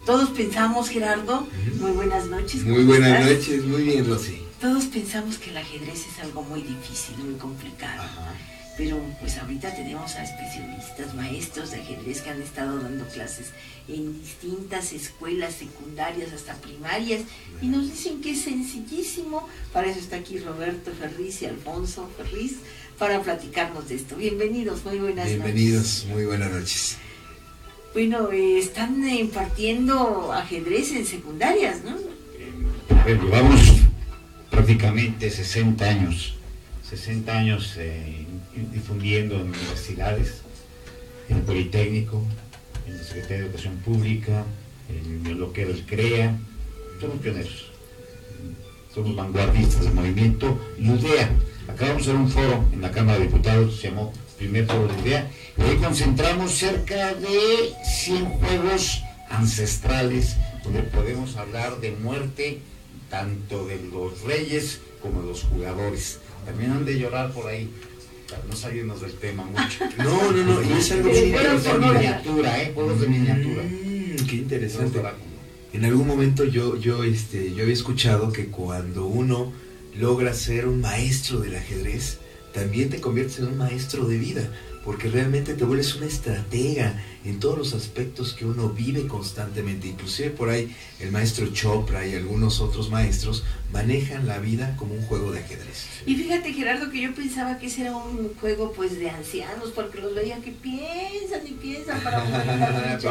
Todos pensamos, Gerardo, muy buenas noches. Muy buenas noches, muy bien, Rosy. Todos pensamos que el ajedrez es algo muy difícil, muy complicado. Ajá. Pero pues ahorita tenemos a especialistas, maestros de ajedrez que han estado dando clases en distintas escuelas secundarias hasta primarias y nos dicen que es sencillísimo. Para eso está aquí Roberto Ferriz y Alfonso Ferriz para platicarnos de esto. Bienvenidos, muy buenas noches. Bienvenidos, muy buenas noches. Bueno, están impartiendo ajedrez en secundarias, ¿no? Llevamos prácticamente 60 años difundiendo en universidades, en el Politécnico, en la Secretaría de Educación Pública, en lo que era el CREA. Somos pioneros, somos vanguardistas del movimiento LUDEA. Acabamos de hacer un foro en la Cámara de Diputados, se llamó Primer Foro de LUDEA, y hoy concentramos cerca de 100 juegos ancestrales, donde podemos hablar de muerte, tanto de los reyes como de los jugadores. También han de llorar por ahí, para no salirnos del tema mucho. No, y es algo muy interesante. Juegos de miniatura, juegos de miniatura. Qué interesante. En algún momento yo había escuchado que cuando uno logra ser un maestro del ajedrez, también te conviertes en un maestro de vida, porque realmente te vuelves una estratega en todos los aspectos que uno vive constantemente. Inclusive por ahí el maestro Chopra y algunos otros maestros manejan la vida como un juego de ajedrez. Y fíjate, Gerardo, que yo pensaba que ese era un juego pues de ancianos, porque los veía que piensan para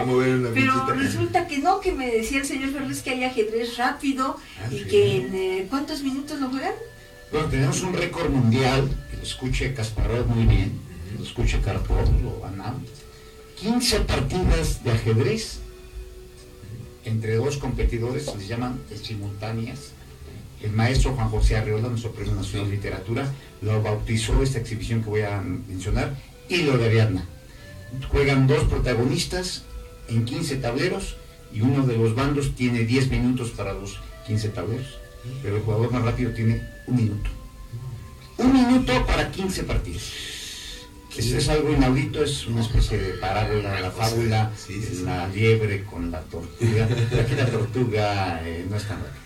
mover una ficha. Pero resulta que no, que me decía el señor Ferriz que hay ajedrez rápido y sí, que en ¿cuántos minutos lo juegan? Bueno, tenemos un récord mundial, que lo escuche Kasparov muy bien, lo escuche Karpov, lo Anand. 15 partidas de ajedrez entre dos competidores, les llaman simultáneas. El maestro Juan José Arriola, nuestro Premio Nacional de Literatura, lo bautizó esta exhibición que voy a mencionar, Hilo de Ariadna. Juegan dos protagonistas en 15 tableros y uno de los bandos tiene 10 minutos para los 15 tableros, pero el jugador más rápido tiene un minuto. Un minuto para 15 partidas. Esto es algo inaudito, es una especie de parábola, la fábula, la liebre con la tortuga. Aquí la tortuga no es tan rápida.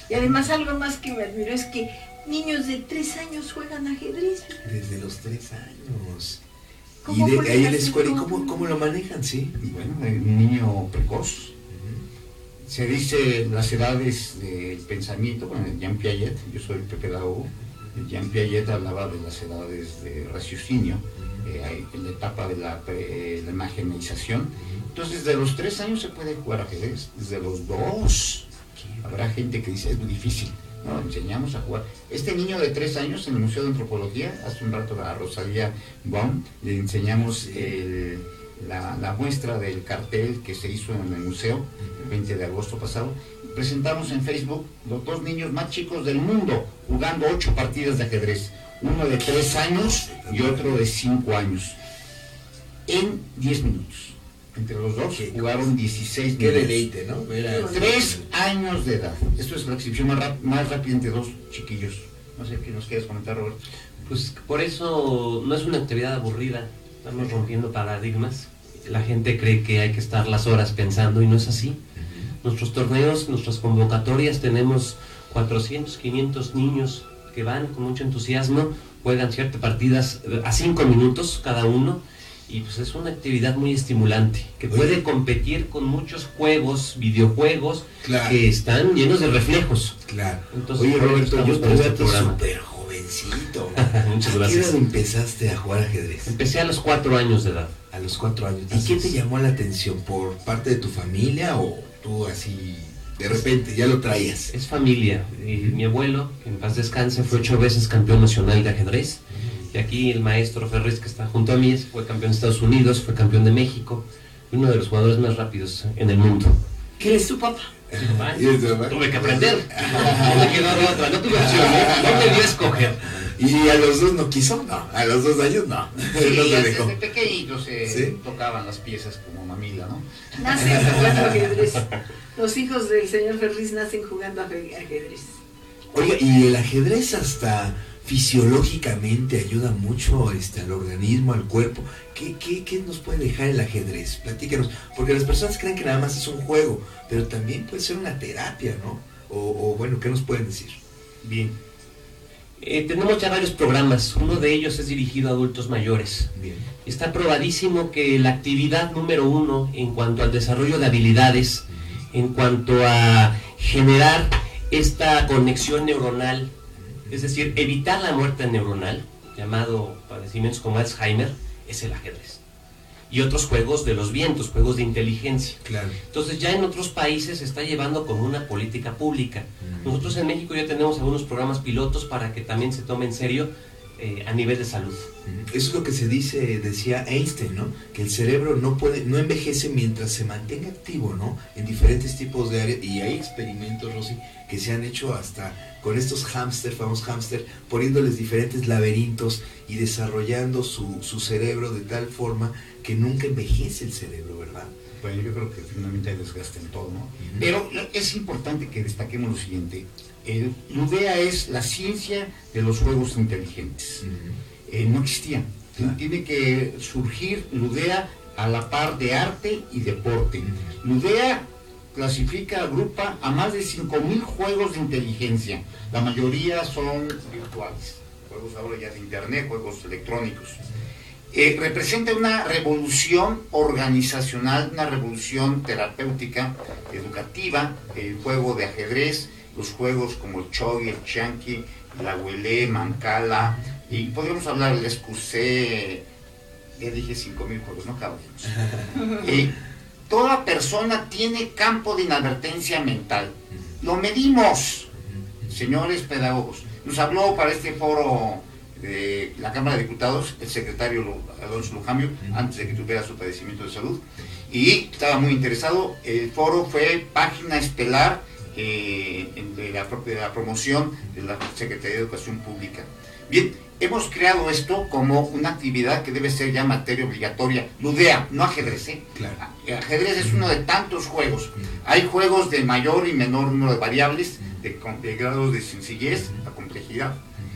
Y además algo más que me admiró es que niños de 3 años juegan ajedrez. Desde los 3 años. Y de ahí en la escuela, ¿y cómo lo manejan? Sí. Bueno, un niño precoz. Se dice las edades del pensamiento, bueno, Jean Piaget, yo soy pedagogo, Jean Piaget hablaba de las edades de raciocinio, en la etapa de la imaginarización. Entonces, desde los 3 años se puede jugar ajedrez, desde los 2. Habrá gente que dice, es muy difícil. No, enseñamos a jugar. Este niño de 3 años en el Museo de Antropología, hace un rato a Rosalía Baum, le enseñamos la muestra del cartel que se hizo en el museo, el 20 de agosto pasado. Presentamos en Facebook los 2 niños más chicos del mundo jugando 8 partidas de ajedrez. Uno de 3 años y otro de 5 años. En 10 minutos. Entre los dos jugaron 16 minutos. Qué deleite, ¿no? 3 años de edad. Esto es la exhibición más rápida entre 2 chiquillos. No sé qué nos quieres comentar, Roberto. Pues por eso no es una actividad aburrida. Estamos rompiendo paradigmas. La gente cree que hay que estar las horas pensando y no es así. Nuestros torneos, nuestras convocatorias, tenemos 400, 500 niños que van con mucho entusiasmo, juegan ciertas partidas a 5 minutos cada uno, y pues es una actividad muy estimulante, que puede competir con muchos juegos, videojuegos, claro, que están llenos de reflejos. Claro. Entonces, oye, Roberto, yo te veo programa súper jovencito. Muchas gracias. ¿A qué edad gracias. empezaste a jugar ajedrez? Empecé a los 4 años de edad. A los 4 años. ¿Y qué te llamó la atención? ¿Por parte de tu familia o tú así de repente ya lo traías? Es familia. Mi abuelo, que en paz descanse, fue 8 veces campeón nacional de ajedrez. Y aquí el maestro Ferriz, que está junto a mí, fue campeón de Estados Unidos, fue campeón de México, uno de los jugadores más rápidos en el mundo. ¿Qué es tu papá? Tuve que aprender. No me quedó otra, no tuve opción, no me dio a escoger. ¿Y a los 2 no quiso? No, a los 2 años no. Sí, no desde pequeñitos se tocaban las piezas como mamila, ¿no? Nacen jugando ajedrez. Los hijos del señor Ferriz nacen jugando ajedrez. Oiga, ¿y el ajedrez hasta fisiológicamente ayuda mucho al organismo, al cuerpo. ¿Qué nos puede dejar el ajedrez? Platícanos, porque las personas creen que nada más es un juego, pero también puede ser una terapia, ¿no? O bueno, ¿qué nos pueden decir? Bien. Tenemos ya varios programas, uno de ellos es dirigido a adultos mayores. Bien. Está probadísimo que la actividad número uno en cuanto al desarrollo de habilidades, en cuanto a generar esta conexión neuronal, es decir, evitar la muerte neuronal, llamado padecimientos como Alzheimer, es el ajedrez. Y otros juegos de los vientos, juegos de inteligencia. Claro. Entonces ya en otros países se está llevando como una política pública. Nosotros en México ya tenemos algunos programas pilotos para que también se tome en serio a nivel de salud. Eso es lo que decía Einstein, ¿no? Que el cerebro no envejece mientras se mantenga activo, ¿no? En diferentes tipos de áreas, y hay experimentos, Rosy, que se han hecho hasta con estos famosos hámster, poniéndoles diferentes laberintos y desarrollando su cerebro de tal forma que nunca envejece el cerebro, ¿verdad? Bueno, yo creo que finalmente hay desgaste en todo, ¿no? Pero es importante que destaquemos lo siguiente. Ludea es la ciencia de los juegos inteligentes. No existía. Tiene que surgir Ludea a la par de arte y deporte. Ludea clasifica, agrupa a más de 5,000 juegos de inteligencia. La mayoría son virtuales. Juegos ahora ya de internet, juegos electrónicos. Representa una revolución organizacional, una revolución terapéutica, educativa, el juego de ajedrez, los juegos como el Chogi, el Chanqui, la Huelé, Mancala, y podríamos hablar del Escusé, ya dije 5,000 juegos, no cabemos. Toda persona tiene campo de inadvertencia mental. Lo medimos, señores pedagogos. Nos habló para este foro de la Cámara de Diputados el secretario Alonso Lujambio, antes de que tuviera su padecimiento de salud, y estaba muy interesado. El foro fue página estelar de la promoción de la Secretaría de Educación Pública. Bien, hemos creado esto como una actividad que debe ser ya materia obligatoria. Ludea, no ajedrez, ¿eh? Claro. Ajedrez es uno de tantos juegos. Hay juegos de mayor y menor número de variables, de grados de sencillez a complejidad.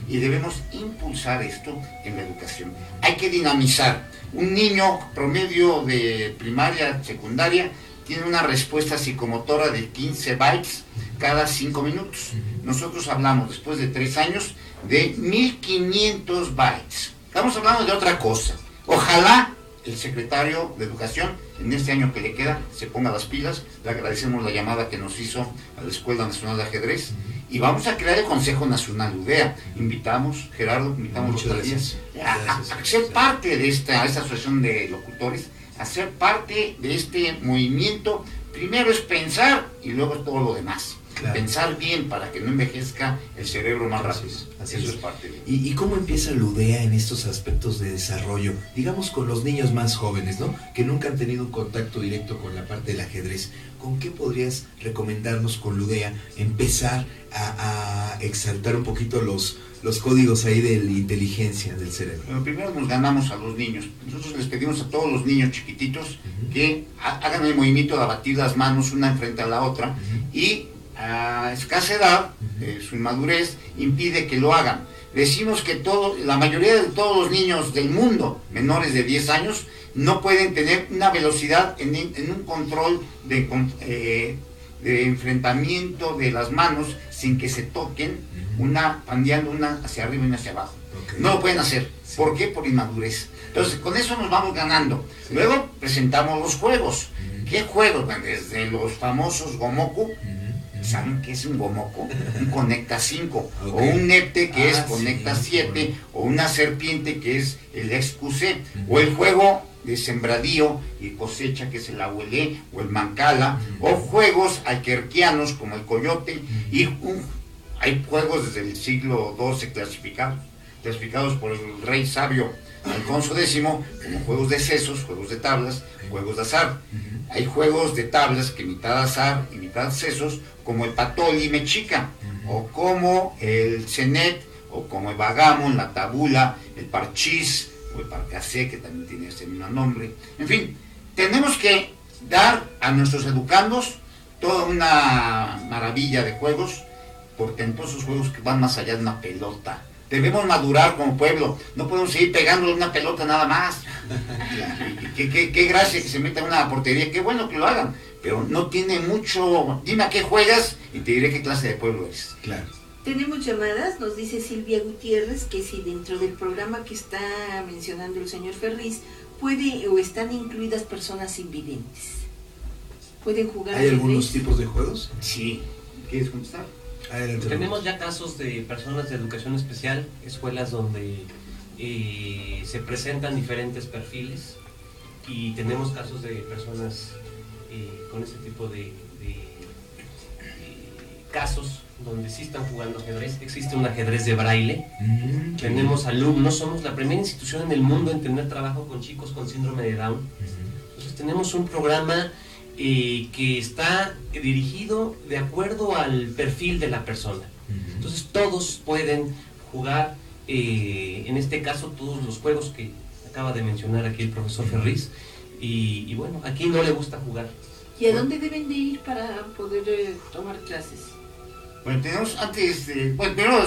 Y debemos impulsar esto en la educación. Hay que dinamizar. Un niño promedio de primaria, secundaria, tiene una respuesta psicomotora de 15 bytes cada 5 minutos. Nosotros hablamos, después de 3 años, de 1500 bytes. Estamos hablando de otra cosa. Ojalá el secretario de Educación, en este año que le queda, se ponga las pilas. Le agradecemos la llamada que nos hizo a la Escuela Nacional de Ajedrez. Y vamos a crear el Consejo Nacional Ludea. Invitamos, Gerardo, invitamos a ser parte de esta asociación de locutores, a ser parte de este movimiento. Primero es pensar y luego todo lo demás. Claro. Pensar bien para que no envejezca el cerebro más rápido. Eso es parte de... ¿Y cómo empieza Ludea en estos aspectos de desarrollo? Digamos con los niños más jóvenes, ¿no? Que nunca han tenido un contacto directo con la parte del ajedrez. ¿Con qué podrías recomendarnos con Ludea empezar a exaltar un poquito los códigos ahí de la inteligencia del cerebro? Bueno, primero nos ganamos a los niños. Nosotros les pedimos a todos los niños chiquititos que hagan el movimiento de abatir las manos una enfrente a la otra y a escasa edad, su inmadurez impide que lo hagan. Decimos que la mayoría de todos los niños del mundo menores de 10 años no pueden tener una velocidad en un control de enfrentamiento de las manos sin que se toquen, pandeando una hacia arriba y una hacia abajo. Okay. No lo pueden hacer. Sí. ¿Por qué? Por inmadurez. Entonces, con eso nos vamos ganando. Sí. Luego presentamos los juegos. ¿Qué juegos? Bueno, desde los famosos Gomoku. ¿Saben qué es un Gomoku? Un Conecta 5, okay. O un Nepte que es Conecta 7, o una serpiente que es el Excusé, o el juego de sembradío y cosecha que es el Abuelé o el Mancala, o juegos alquerquianos como el Coyote, y hay juegos desde el siglo XII clasificados por el rey sabio Alfonso X, como juegos de sesos, juegos de tablas, juegos de azar. Hay juegos de tablas que mitad azar y mitad sesos, como el Patoli Mexica, o como el Cenet, o como el Vagamon, la Tabula, el Parchís, o el Parcasé, que también tiene ese mismo nombre. En fin, tenemos que dar a nuestros educandos toda una maravilla de juegos, portentosos juegos que van más allá de una pelota, Debemos madurar como pueblo, no podemos seguir pegándole una pelota nada más. Qué gracia que se meta en una portería, qué bueno que lo hagan, pero no tiene mucho. Dime a qué juegas y te diré qué clase de pueblo eres. Claro. Tenemos llamadas, nos dice Silvia Gutiérrez que si dentro del programa que está mencionando el señor Ferriz puede o están incluidas personas invidentes. ¿Pueden jugar ¿Hay ajedrez? algunos tipos de juegos? Sí. ¿Quieres contestar? Adelante. Tenemos ya casos de personas de educación especial, escuelas donde se presentan diferentes perfiles, y tenemos casos de personas con ese tipo de casos donde sí están jugando ajedrez. Existe un ajedrez de braille. Tenemos alumnos, somos la primera institución en el mundo en tener trabajo con chicos con síndrome de Down. Entonces tenemos un programa que está dirigido de acuerdo al perfil de la persona. Entonces todos pueden jugar, en este caso todos los juegos que acaba de mencionar aquí el profesor Ferriz, y bueno, aquí no le gusta jugar. ¿Y a dónde deben de ir para poder tomar clases? Bueno, tenemos antes, primero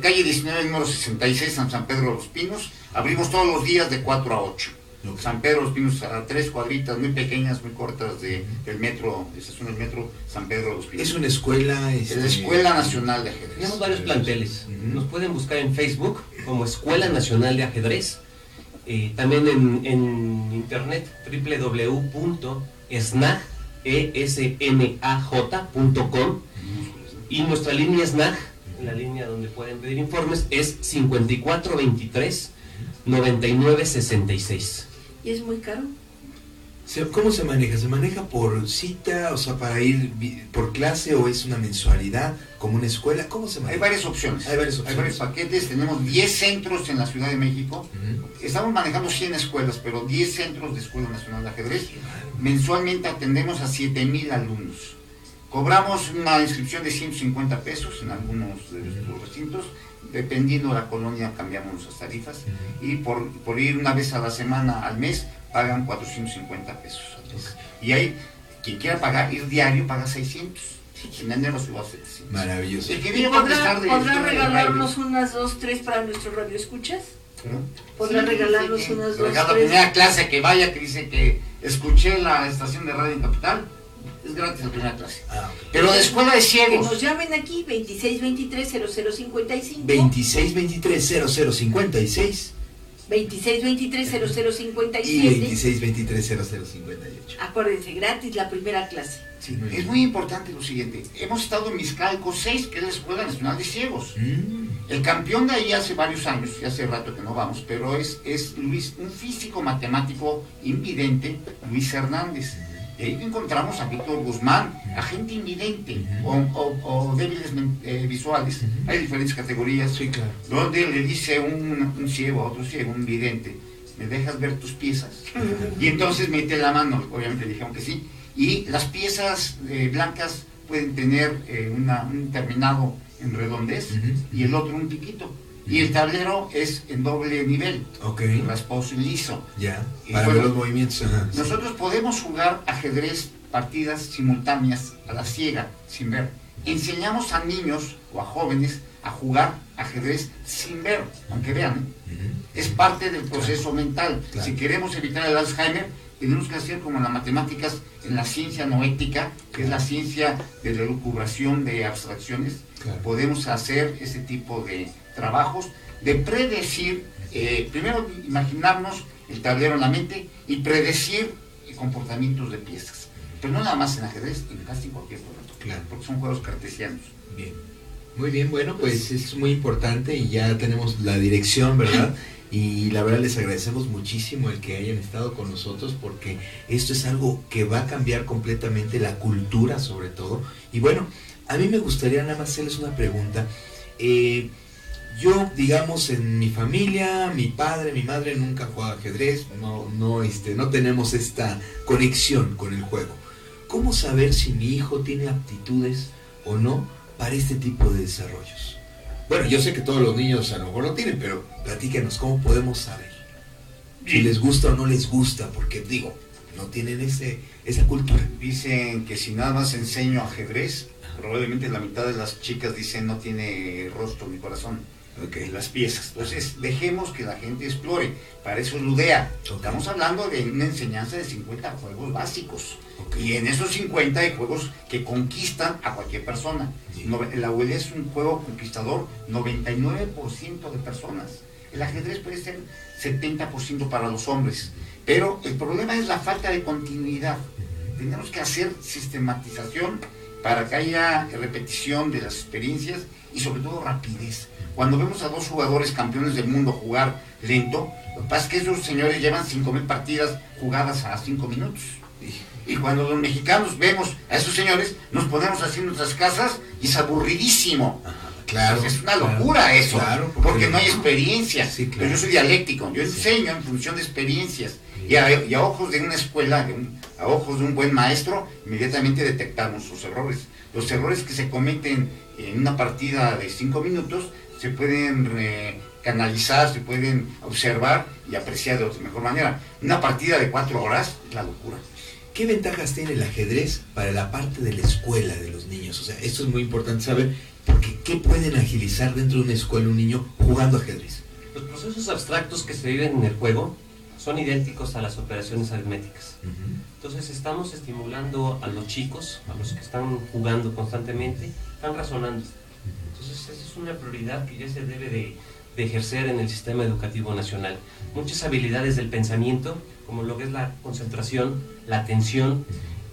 calle 19, número 66, San Pedro de los Pinos. Abrimos todos los días de 4 a 8. Okay. San Pedro de los Pinos, a 3 cuadritas muy pequeñas, muy cortas del metro, estación del metro San Pedro de los Pinos. ¿Es una escuela? Es la Escuela Nacional de Ajedrez. Tenemos varios planteles. Nos pueden buscar en Facebook como Escuela Nacional de Ajedrez. También en internet www.esnaj.com, y nuestra línea SNAJ, la línea donde pueden pedir informes, es 5423-9966. ¿Y es muy caro? ¿Cómo se maneja? ¿Se maneja por cita, o sea, para ir por clase, o es una mensualidad como una escuela? ¿Cómo se maneja? Hay varias opciones. Hay varios paquetes. Tenemos 10 centros en la Ciudad de México. Estamos manejando 100 escuelas, pero 10 centros de Escuela Nacional de Ajedrez. Mensualmente atendemos a 7,000 alumnos. Cobramos una inscripción de 150 pesos en algunos de nuestros recintos. Dependiendo de la colonia cambiamos nuestras tarifas. Y por ir una vez a la semana al mes pagan 450 pesos. Y hay quien quiera pagar, ir diario, paga 600. En enero subió a 700. Maravilloso. El que ¿Y viene a podrá contestar de regalarnos unas 2, 3 para nuestro radio escuchas? ¿Podrá Sí, regalarnos sí, unas 2, regalo 3? la primera clase que vaya, que dice que escuché la estación de radio en Capital, es gratis la primera clase. Ok. Pero de escuela de Que ciegos. nos llamen aquí, 2623-0055. 2623-0056 2623-0057. y 2623-0058. Acuérdense, gratis la primera clase. Sí, es muy importante lo siguiente. Hemos estado en Miscalco 6, que es la Escuela Nacional de Ciegos. El campeón de ahí hace varios años, y hace rato que no vamos, pero es Luis, un físico matemático invidente, Luis Hernández. Y ahí encontramos a Víctor Guzmán, a gente invidente o débiles visuales. Hay diferentes categorías. Sí, claro. Donde le dice un ciego a otro ciego, un vidente, ¿me dejas ver tus piezas? Y entonces mete la mano, obviamente le dijeron que sí. Y las piezas blancas pueden tener un terminado en redondez y el otro un piquito. Y el tablero es en doble nivel, rasposo y liso. Ya, Y para bueno, ver los movimientos. Ajá, nosotros podemos jugar ajedrez partidas simultáneas a la ciega, sin ver. Enseñamos a niños o a jóvenes a jugar ajedrez sin ver, aunque vean. Es parte del proceso mental. Claro. Si queremos evitar el Alzheimer, tenemos que hacer como en las matemáticas, en la ciencia noética, que es la ciencia de la elucubración de abstracciones. Claro. Podemos hacer ese tipo de trabajos, de predecir, primero imaginarnos el tablero en la mente y predecir comportamientos de piezas. Pero no nada más en ajedrez, en casi cualquier juego. Claro. Porque son juegos cartesianos. Bien. Muy bien, bueno, pues es muy importante y ya tenemos la dirección, ¿verdad? Y la verdad les agradecemos muchísimo el que hayan estado con nosotros, porque esto es algo que va a cambiar completamente la cultura, sobre todo. Y bueno, a mí me gustaría nada más hacerles una pregunta. Yo, digamos, en mi familia, mi padre, mi madre nunca jugaba ajedrez, no tenemos esta conexión con el juego. ¿Cómo saber si mi hijo tiene aptitudes o no para este tipo de desarrollos? Bueno, yo sé que todos los niños a lo mejor lo tienen, pero platícanos, ¿cómo podemos saber si les gusta o no les gusta? Porque digo, no tienen esa cultura. Dicen que si nada más enseño ajedrez, probablemente la mitad de las chicas dicen no tiene rostro ni corazón. las piezas. Entonces, dejemos que la gente explore. Para eso es Ludea. Estamos hablando de una enseñanza de 50 juegos básicos. Y en esos 50 hay juegos que conquistan a cualquier persona. El abuelez es un juego conquistador, 99% de personas. El ajedrez puede ser 70% para los hombres. Pero el problema es la falta de continuidad. Tenemos que hacer sistematización para que haya repetición de las experiencias y sobre todo rapidez. Cuando vemos a dos jugadores campeones del mundo jugar lento, lo que pasa es que esos señores llevan 5,000 partidas jugadas a 5 minutos. Y cuando los mexicanos vemos a esos señores, nos ponemos así en nuestras casas y es aburridísimo. Claro, es una locura eso, porque no hay experiencia. Sí, claro. Pero yo soy dialéctico, yo enseño en función de experiencias. Y a ojos de una escuela, a ojos de un buen maestro, inmediatamente detectamos los errores. Los errores que se cometen en una partida de 5 minutos se pueden canalizar, se pueden observar y apreciar de otra mejor manera. Una partida de 4 horas, la locura. ¿Qué ventajas tiene el ajedrez para la parte de la escuela de los niños? O sea, esto es muy importante saber, porque ¿qué pueden agilizar dentro de una escuela un niño jugando ajedrez? Los procesos abstractos que se viven en el juego son idénticos a las operaciones aritméticas. Entonces estamos estimulando a los chicos, a los que están jugando constantemente, están razonando. Entonces esa es una prioridad que ya se debe de ejercer en el sistema educativo nacional. Muchas habilidades del pensamiento, como lo que es la concentración, la atención,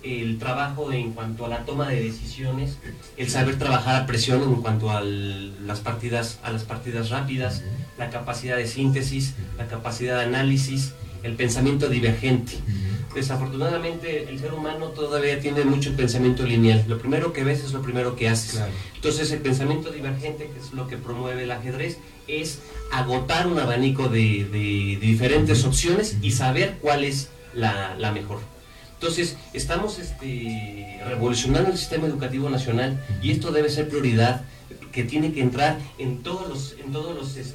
el trabajo en cuanto a la toma de decisiones, el saber trabajar a presión en cuanto a las partidas rápidas, la capacidad de síntesis, la capacidad de análisis, el pensamiento divergente. Desafortunadamente el ser humano todavía tiene mucho pensamiento lineal. Lo primero que ves es lo primero que haces. Claro. Entonces el pensamiento divergente, que es lo que promueve el ajedrez, es agotar un abanico de diferentes opciones y saber cuál es la mejor. Entonces, estamos revolucionando el sistema educativo nacional y esto debe ser prioridad, que tiene que entrar en todos los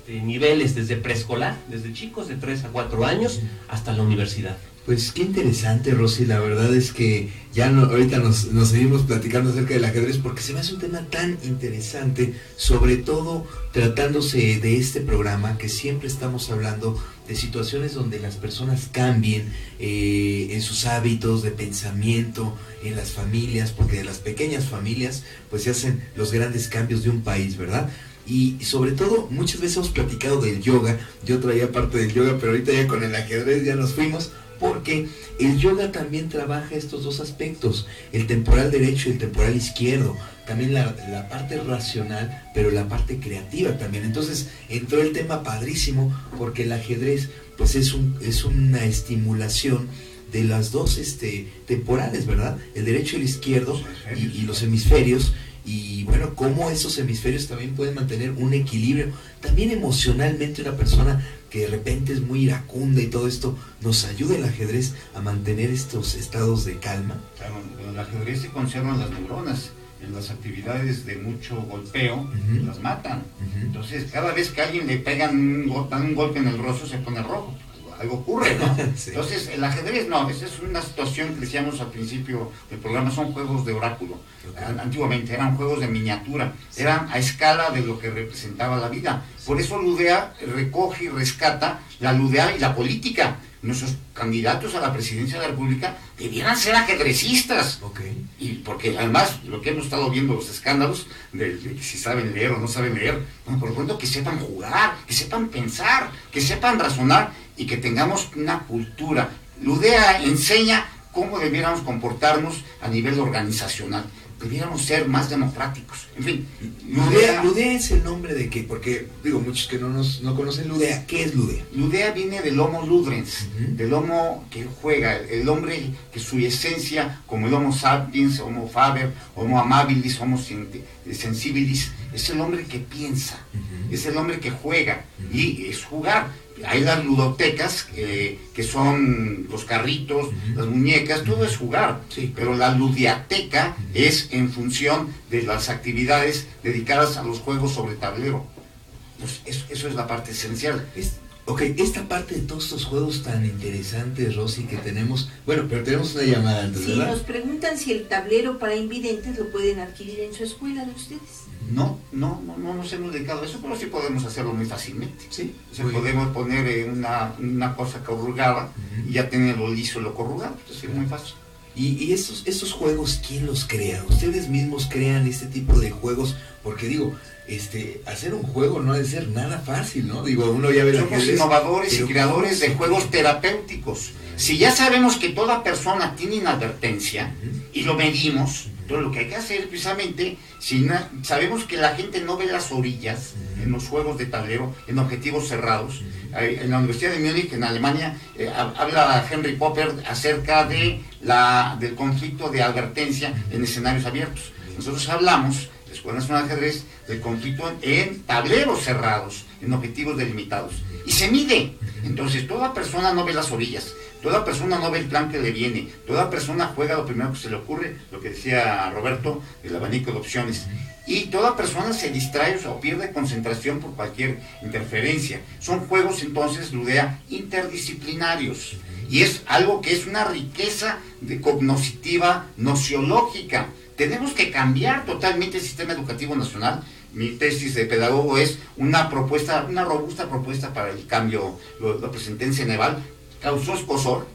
niveles, desde preescolar, desde chicos de 3 a 4 años hasta la universidad. Pues qué interesante, Rosy, la verdad es que ya ahorita nos seguimos platicando acerca del ajedrez porque se me hace un tema tan interesante, sobre todo tratándose de este programa que siempre estamos hablando de situaciones donde las personas cambien en sus hábitos de pensamiento, en las familias, porque de las pequeñas familias pues se hacen los grandes cambios de un país, ¿verdad? Y sobre todo, muchas veces hemos platicado del yoga, yo traía parte del yoga, pero ahorita ya con el ajedrez ya nos fuimos, porque el yoga también trabaja estos dos aspectos, el temporal derecho y el temporal izquierdo, también la parte racional, pero la parte creativa también. Entonces entró el tema padrísimo, porque el ajedrez pues es una estimulación de las dos temporales, ¿verdad? El derecho y el izquierdo y los hemisferios. Y bueno, cómo esos hemisferios también pueden mantener un equilibrio. También emocionalmente una persona que de repente es muy iracunda y todo esto, nos ayuda el ajedrez a mantener estos estados de calma. Claro, en el ajedrez se conservan las neuronas. En las actividades de mucho golpeo, las matan. Entonces, cada vez que a alguien le pegan un golpe en el rostro, se pone rojo. Algo ocurre, ¿no? Sí. Entonces, el ajedrez no, esa es una situación que decíamos al principio del programa, son juegos de oráculo. Antiguamente eran juegos de miniatura, eran a escala de lo que representaba la vida. Por eso Ludea recoge y rescata la Ludea y la política. Nuestros candidatos a la presidencia de la República debieran ser ajedrecistas. Y porque además lo que hemos estado viendo, los escándalos de si saben leer o no saben leer, bueno, por lo pronto que sepan jugar, que sepan pensar, que sepan razonar y que tengamos una cultura. Ludea enseña cómo debiéramos comportarnos a nivel organizacional. Debiéramos ser más democráticos. En fin, Ludea es el nombre de qué, porque digo, muchos que no conocen Ludea, ¿qué es Ludea? Ludea viene del Homo ludens, del Homo que juega, el hombre que su esencia, como el Homo sapiens, Homo faber, Homo amabilis, Homo sensibilis, es el hombre que piensa, es el hombre que juega, y es jugar. Hay las ludotecas, que son los carritos, las muñecas, todo es jugar, pero la ludiateca es en función de las actividades dedicadas a los juegos sobre tablero. Pues eso es la parte esencial. Ok, esta parte de todos estos juegos tan interesantes, Rosy, que tenemos... Bueno, pero tenemos una llamada antes, Sí, ¿verdad? nos preguntan si el tablero para invidentes lo pueden adquirir en su escuela de ustedes. No nos hemos dedicado a eso, pero sí podemos hacerlo muy fácilmente. Sí. O sea, podemos poner una cosa corrugada y ya tenerlo liso lo corrugado. Entonces es muy fácil. Y estos juegos, ¿quién los crea? ¿Ustedes mismos crean este tipo de juegos? Porque digo, hacer un juego no ha de ser nada fácil, ¿no? Digo, uno ya ve la Somos innovadores y creadores de juegos terapéuticos. Si ya sabemos que toda persona tiene inadvertencia y lo medimos, entonces lo que hay que hacer precisamente, sabemos que la gente no ve las orillas en los juegos de tablero, en objetivos cerrados. En la Universidad de Múnich, en Alemania, habla Henry Popper acerca del conflicto de advertencia en escenarios abiertos. Nosotros hablamos, la Escuela Nacional de Ajedrez, del conflicto en tableros cerrados, en objetivos delimitados. Y se mide. Entonces, toda persona no ve las orillas, toda persona no ve el plan que le viene, toda persona juega lo primero que se le ocurre, lo que decía Roberto, el abanico de opciones. Y toda persona se distrae o pierde concentración por cualquier interferencia. Son juegos, entonces, Ludea, interdisciplinarios. Y es algo que es una riqueza cognitiva, nociológica. Tenemos que cambiar totalmente el sistema educativo nacional. Mi tesis de pedagogo es una robusta propuesta para el cambio. Lo presenté en Ceneval. Causó escozor.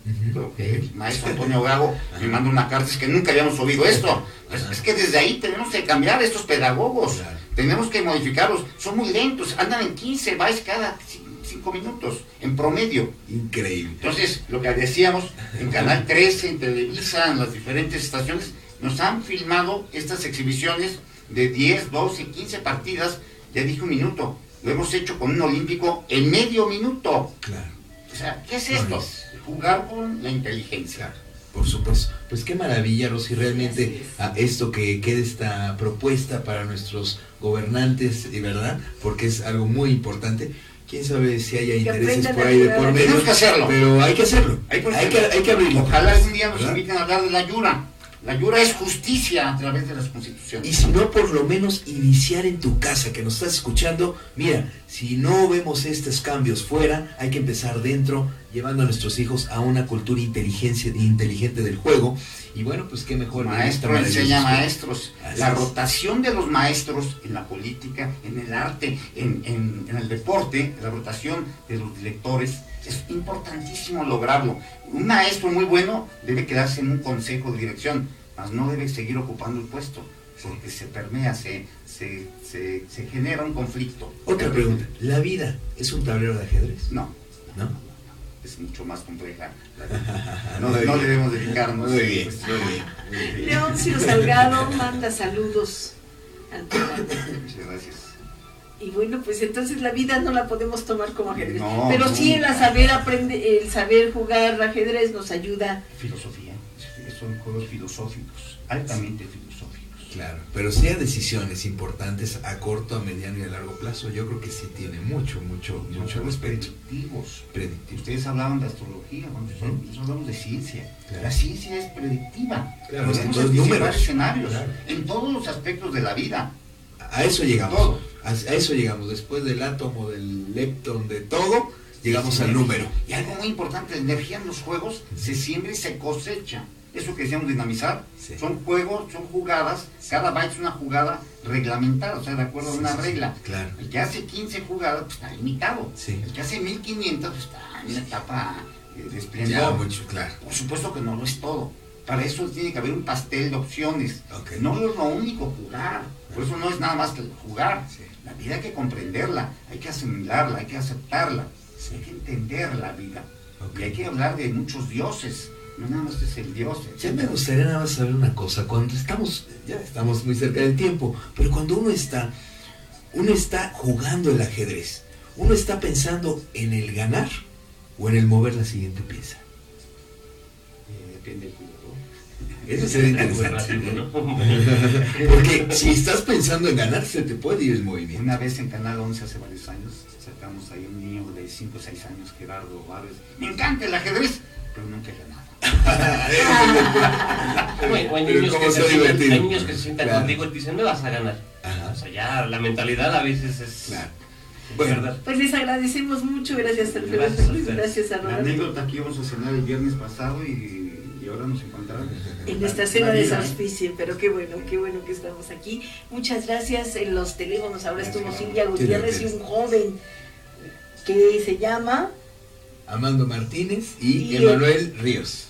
El maestro Antonio Gago me mandó una carta, es que nunca habíamos oído esto. Es que desde ahí tenemos que cambiar estos pedagogos. Tenemos que modificarlos. Son muy lentos, andan en 15 bytes cada 5 minutos, en promedio. Increíble. Entonces, lo que decíamos, en Canal 13, en Televisa, en las diferentes estaciones, nos han filmado estas exhibiciones de 10, 12, 15 partidas, ya dije un minuto. Lo hemos hecho con un olímpico en medio minuto. Claro. O sea, ¿qué es esto? Jugar con la inteligencia. Claro, por supuesto. Pues qué maravilla, Rosy, realmente esto que quede esta propuesta para nuestros gobernantes, ¿verdad? Porque es algo muy importante. Quién sabe si haya intereses por ahí de por medio. Tenemos que hacerlo. Pero hay que hacerlo. Hay que abrirlo. Ojalá algún día nos inviten a hablar de la Yura. La Yura es justicia a través de las constituciones. Y si no, por lo menos iniciar en tu casa, que nos estás escuchando. Mira, si no vemos estos cambios fuera, hay que empezar dentro, llevando a nuestros hijos a una cultura inteligente del juego. Y bueno, pues qué mejor. Maestro enseña maestros. La rotación de los maestros en la política, en el arte, en el deporte, la rotación de los directores, es importantísimo lograrlo. Un maestro muy bueno debe quedarse en un consejo de dirección, mas no debe seguir ocupando el puesto, porque se permea, se genera un conflicto. Otra pregunta, ¿la vida es un tablero de ajedrez? No. Es mucho más compleja. No debemos dedicarnos. Muy bien. Leoncio Salgado manda saludos al programa. Muchas gracias. Y bueno, pues entonces la vida no la podemos tomar como ajedrez. No, pero sí nunca. el saber jugar ajedrez nos ayuda. Filosofía. Son juegos filosóficos, altamente filosóficos. Claro, pero si hay decisiones importantes a corto, a mediano y a largo plazo, yo creo que sí tiene mucho respeto. Predictivos. Ustedes hablaban de astrología, nosotros hablamos de ciencia. Claro. La ciencia es predictiva. Claro, Podemos todos anticipar números. escenarios, Claro. en todos los aspectos de la vida. A eso llegamos. Todo. A eso llegamos. Después del átomo, del leptón, de todo, llegamos al número. Y algo muy importante, la energía en los juegos se siembra y se cosecha. Eso que decíamos dinamizar, son juegos, son jugadas, cada byte es una jugada reglamentada, o sea, de acuerdo a una regla. Claro. El que hace 15 jugadas, pues está limitado. Sí. El que hace 1500, pues está en una etapa de Ya, esplendor. mucho, claro. Por supuesto que no lo es todo. Para eso tiene que haber un pastel de opciones. Okay. No es lo único jugar. Por eso no es nada más que jugar. Sí. La vida hay que comprenderla, hay que asimilarla, hay que aceptarla, hay que entender la vida. Okay. Y hay que hablar de muchos dioses. No nada más es el dios. Ya me gustaría nada más saber una cosa. Cuando ya estamos muy cerca del tiempo, pero cuando uno está jugando el ajedrez, uno está pensando en el ganar o en el mover la siguiente pieza. Depende del jugador. Eso sería interesante, ¿no? Porque si estás pensando en ganar, se te puede ir el movimiento. Una vez en Canal 11 hace varios años, sacamos ahí un niño de 5 o 6 años, Gerardo Várez. Me encanta el ajedrez, pero nunca he ganado. Hay niños que se sientan Claro. contigo y te dicen, me vas a ganar. Ajá. O sea, ya la mentalidad a veces es... Claro. Bueno, pues les agradecemos mucho, gracias a gracias a La Roberto. anécdota que íbamos a cenar el viernes pasado y ahora nos encontramos. En nuestra cena de auspicio, pero qué bueno que estamos aquí. Muchas gracias. En los teléfonos ahora estuvo Silvia Gutiérrez y un joven que se llama Amando Martínez y Emanuel Ríos.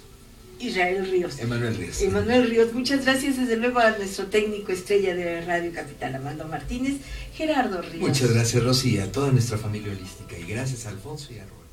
Israel Ríos. Emanuel Ríos. Emanuel Ríos, muchas gracias desde luego a nuestro técnico estrella de Radio Capital, Amando Martínez, Gerardo Ríos. Muchas gracias, Rosy, y a toda nuestra familia holística. Y gracias a Alfonso y a Roberto.